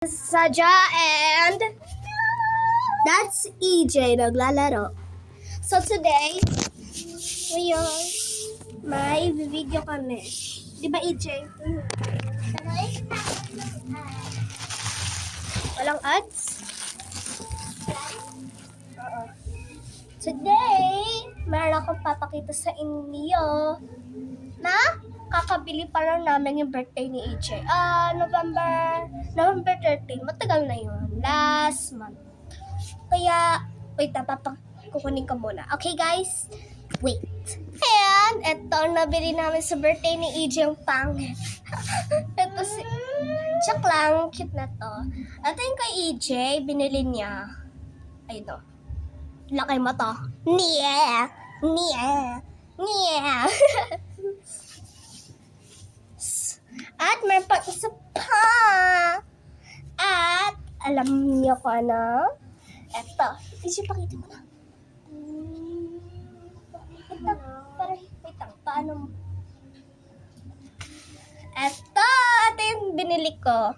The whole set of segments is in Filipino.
Saja and that's EJ naglalaro. So today, ngayon, may video kami. Di ba EJ? Walang ads? Oo. Today, meron akong papakita sa inyo na kakabili pa lang namin yung birthday ni EJ. November 13. Matagal na yun. Last month. Kaya, wait na, kukunin ko muna. Okay, guys? Wait. And, ito ang nabili namin sa birthday ni EJ yung pangit. Ito si... Check lang, cute na to. Ito yung kay EJ, binili niya. Ayun o. Laki mo to. Yeah! Yeah! Yeah! At may pa isa pa. At alam niyo ko ano? Eto. Kasi pakita mo na. Ito. Para wait lang. Paano mo? Eto. Ito yung binili ko.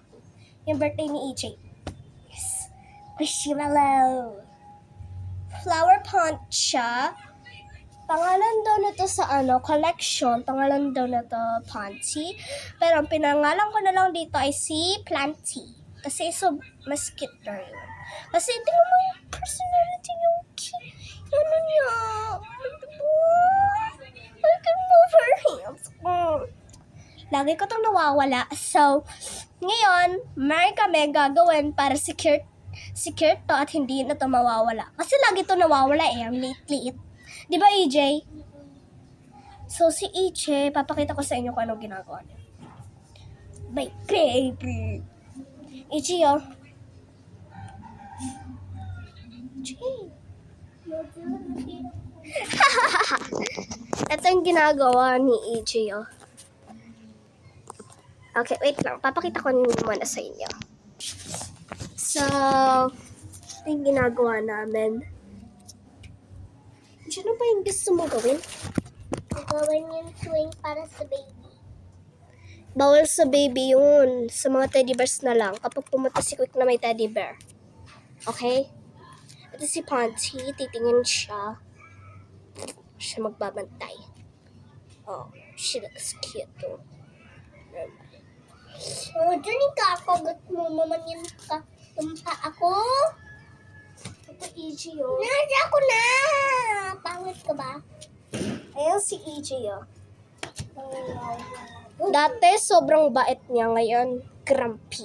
Yung birthday ni EJ. Yes. Marshmallow. Flower punch siya. Pangalan daw na to sa collection. Pangalan daw na to Planty. Pero ang pinangalan ko na lang dito ay si Planty. Kasi mas cute na yun. Kasi tingnan mo yung personality niya. Ano niya? I can move her hands. Lagi ko itong nawawala. So, ngayon, may kami gagawin para secure to at hindi na to mawawala. Kasi lagi to nawawala ang late. Di ba, EJ? So, si EJ, papakita ko sa inyo kung anong ginagawa niya. My baby. EJ, oh. EJ. Ito yung ginagawa ni EJ, oh. Okay, wait lang. Papakita ko muna sa inyo. So, ito yung ginagawa namin. Ano ba yung gusto mo gawin? Gawin yung swing para sa baby. Bawal sa baby yun. Sa mga teddy bears na lang. Kapag pumunta si Quick na may teddy bear. Okay? Ito si Ponty. Titingin siya. Siya magbabantay. Oh, she looks cute too. Oh, dyan yung kakagat mo. Mamanyan ka. Tumpa ako. Ito EJ, oh. Nasa ako na. Pangit ka ba? Ayan si EJ, oh. Dati, sobrang bait niya. Ngayon, grumpy.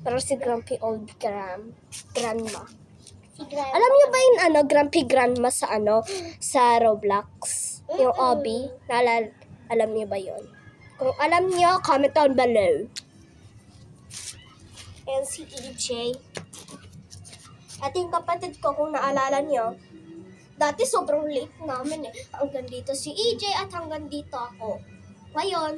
Pero si grumpy old grandma. Si Grandma. Alam niyo ba yung grumpy grandma sa sa Roblox? Yung Obby? Alam niyo ba yun? Kung alam niyo, comment down below. Ayan si EJ. At yung kapatid ko, kung naalala niyo, dati sobrang late namin eh. Hanggang dito si EJ at hanggang dito ako. Ngayon,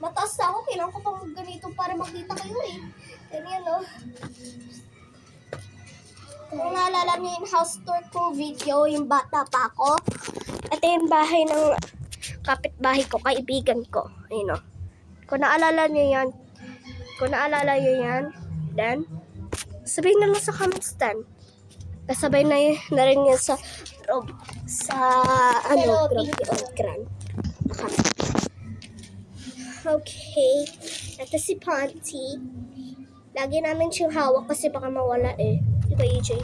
mataas na ako. Kailangan ko pang ganito para makita kayo eh. Ganyan oh. Kung naalala niyo yung house tour ko video, yung bata pa ako. Ito yung bahay ng kapitbahay ko, kaibigan ko. Ayun oh. Kung naalala niyo yan, then, sabihin na lang sa comments then. Kasabay na rin yan sa Grumpy Old Grand. Okay. Ito si Ponty. Lagi namin siyang hawak kasi baka mawala eh. Di ba, EJ?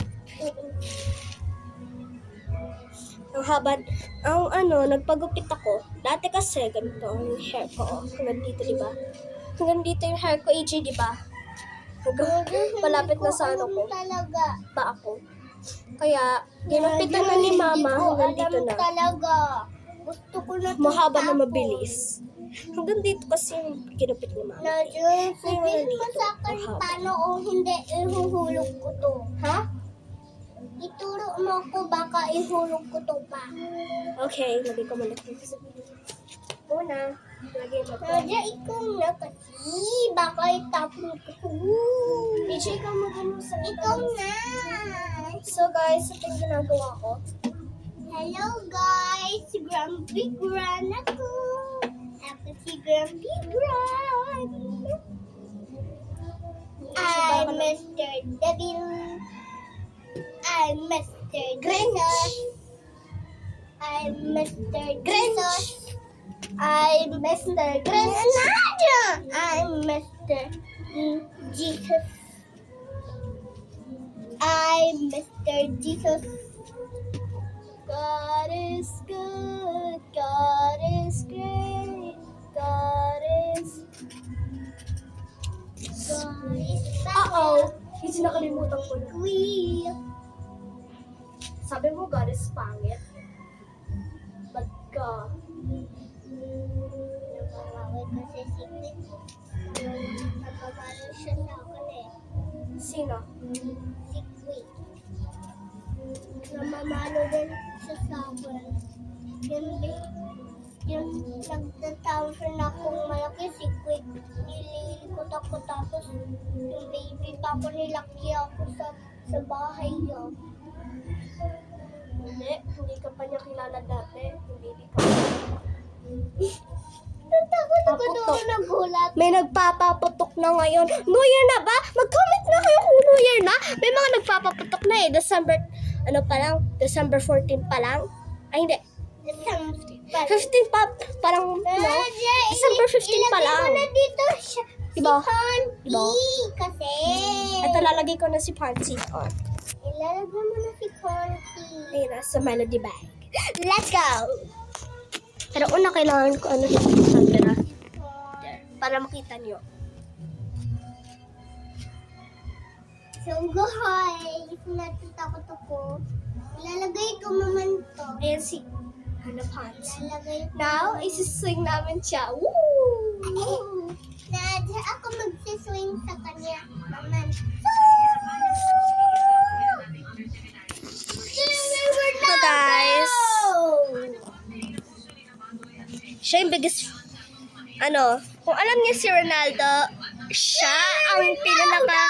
Ang haba, nagpagupit ako. Dati kasi, ganito yung hair ko. Hanggang dito, di ba? Hanggang dito yung hair ko, EJ, di ba? Malapit na sa ko. Talaga. Pa ako. Kaya, ginupitan na ni Mama hanggang dito na. Talaga. Gusto ko na Mahaba na mabilis. Hanggang dito kasi yung ginupit ni Mama. Sabihin mo sa akin paano o hindi ihuhulog ko to. Ha? Ituro mo ko baka ihulog ko to pa. Okay, lagay ko muna. Una, lagay mo to. Nadia, ikaw na kasi. Baka itapon ko to. EJ, ikaw mo sa Ikaw na. So guys, ito yung ginagawa ko. Hello guys. Grumpy Gran ako. Ako si Grumpy Gran. Mr. Devil. I'm Mr. Grinch. Jesus. I'm Mr. Grinch. Jesus. I'm Mr. Grinch. I'm Mr. Jesus. I'm Mr. Jesus. God is good. God is great. God is Uh-oh. Kasi nakalimutan ko na. We. Sabi mo, God is pangit. Ba't ka? Nagmamaway kasi si Queen. Nagmamalo siya sa akin eh. Sino? Si Queen. Namamalo din siya sa akin. Yung nagtatawag na akong malaki si Queen. Nililikot ako tapos yung baby pa ako nilaki ako sa bahay niya. Hindi ka pa niya kilala dati. Hindi ka. Natakot ako Paputok. doon nagulat. May nagpapaputok na ngayon. New Year na ba? Mag-comment na kayo kung New Year na. May mga nagpapaputok na eh. December 14 pa lang. Ay, hindi. 15 pa. Parang, no? December 15 pa lang. Ilagay mo na dito siya. Diba? Si Panty. Diba? Kasi. Ito, lalagay ko na si Pansy on. Ilalagay mo na si Panty. Ayun na, sa melody bag. Let's go! Pero una, kailangan ko ano yung camera. There, para makita niyo. So, guys, natatakot ako. Ilalagay ko naman to. Ayan si Pansy. Ilalagay ko. Now, isiswing namin siya. Woo! Nadya ako magsiswing sa kanya. Naman. So guys, siya yung biggest, kung alam niya si Ronaldo, siya ang pinaka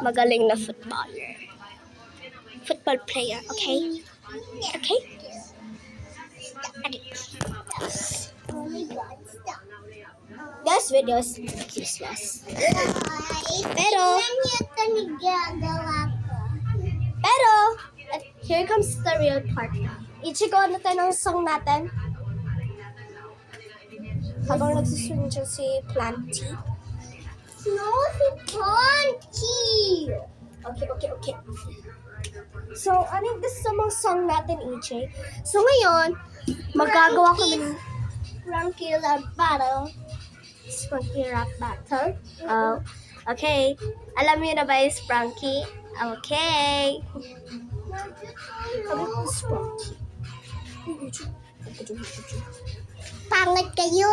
magaling na footballer. Football player, okay? Okay? Oh my God, stop. This video is useless. Pero- Tingnan niyo ito nagagawa ko. Pero, here comes the real part. I-chiko na tayo ng song natin. Habang nagsuswing siya si Planty. No, si Panty. Okay. So, ano yung gusto mong song natin, EJ? So, ngayon, magagawa kami ng Frankie Love Battle. Frankie Rap Battle. Oh, okay. Alam niyo na ba yung Frankie? Okay. Sabi ko, Frankie. Pangit kayo.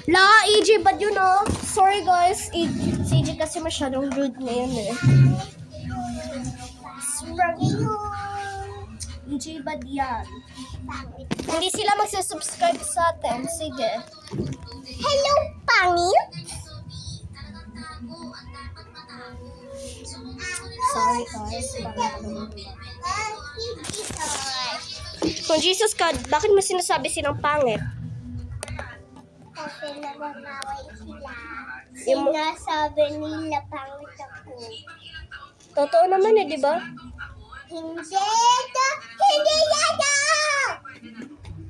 La, EJ, but you know, sorry guys, si EJ kasi masyadong rude ngayon eh. Frankie. EJ, bad yan. Pangit. Hindi sila magsasubscribe sa atin. Sige. Hello, pangit. Sorry guys. Kung Jesus ka, bakit mo sinasabi silang pangit? Kasi nagmamaway sila. Yung- Sinasabi nila pangit ako. Totoo naman eh, di ba? Hindi ito! Hindi ito!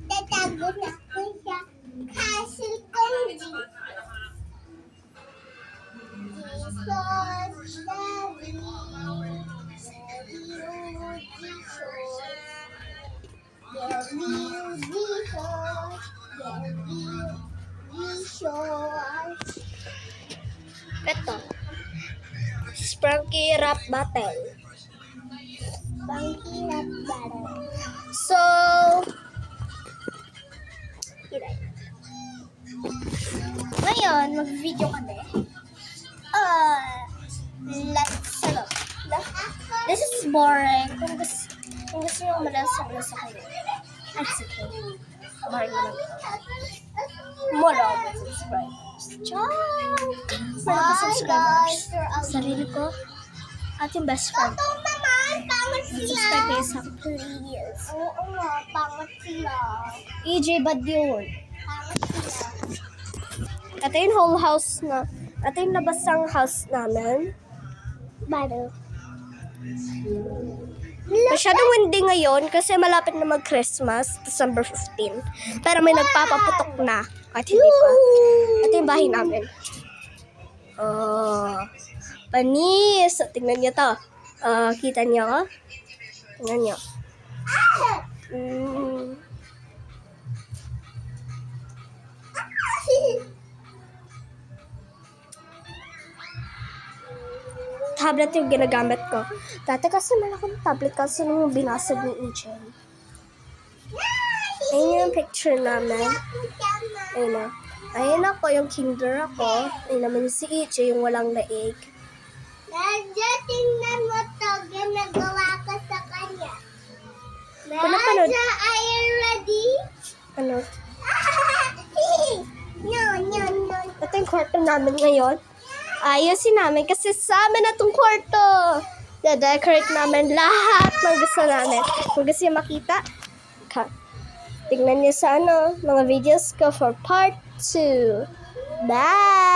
Tatago na ko sa castle kong Jesus. Jesus, love you. Love you, Jesus. Love you, Jesus. Ito. Frankie Rap Battle. Funky Rap Battle. So, ngayon, mag-video kami. Let's go. This is boring. Kung gusto nyo malasang-lasa kayo. That's okay. Boring naman. Mula ako subscribers. Ciao! Para ko subscribers. Sarili ko at yung best friend. Totoo naman, pangit sila. Subscribe kayo sa akin, please. Oo nga, pangit sila. EJ, bad yun. Pangit sila. Ito yung whole house na, ito yung labas ng house namin. Bottle. Masyadong windy ngayon kasi malapit na mag-Christmas, December 15. Pero may nagpapaputok na. At hindi pa. Ito yung bahay namin. Oh, panis! Tingnan niyo to. Kita niyo ko? Tingnan niyo. Tablet yung ginagamit ko. Dati kasi malaking tablet kasi nung binasag ni EJ. Ayun yung picture namin. Ayun na. Ayun ako, yung kinder ako. Ayun naman si EJ, yung walang leeg. Nadya, tingnan mo to. Ginagawa ko sa kanya. Napanood. Nadya, are you ready? Ano? No. Ito yung kwarto namin ngayon. Ayusin namin kasi sa amin na itong kwarto. Da-decorate namin lahat ng gusto namin. Kung gusto niyo makita, tingnan niyo sa mga videos ko for part 2. Bye!